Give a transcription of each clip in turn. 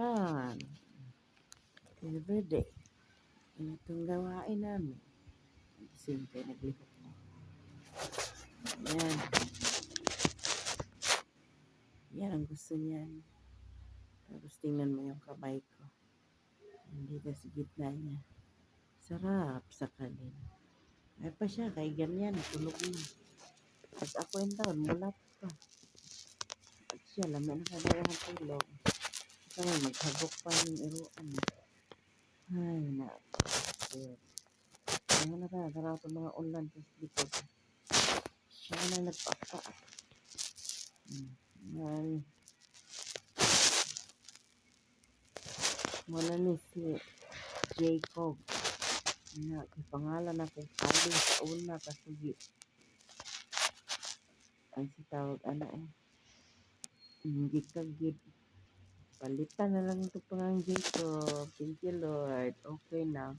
balikan. Everyday. Itong gawain namin. Gising kayo, naglihok mo. Yan. Yan ang gusto niyan. Tapos tingnan mo yung kamay ko. Hindi na sa gitna niya. Sarap sa kanin. Ay pa siya, kay ganyan, tulog na. At ako yung taon, mulat pa. At siya, laman na kadayahan tulog. Kaya maghagok pa yung iruan. Ay, shit. Kaya na ka, sarap ang mga ulan sa likod. Siya na nagpapa. Ay, wala ni si Jacob. Na, pangalan na kong Ali sa una kasugi. Ang si tawag, hindi kagid. Palitan na lang ito pangang Jacob. Thank you, Lord. Okay na.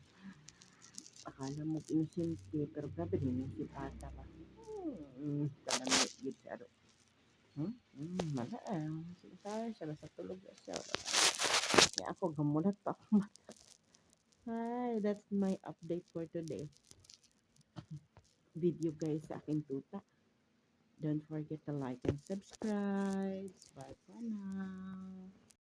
Akala mo inusinti, pero grabe din yung si Pata pa. Talamit gid siya. Mala siya, nasa tulog na siya. Kaya ako, gamulat pa ako mata. Hi, that's my update for today. Video guys sa aking tuta. Don't forget to like and subscribe. Bye for now.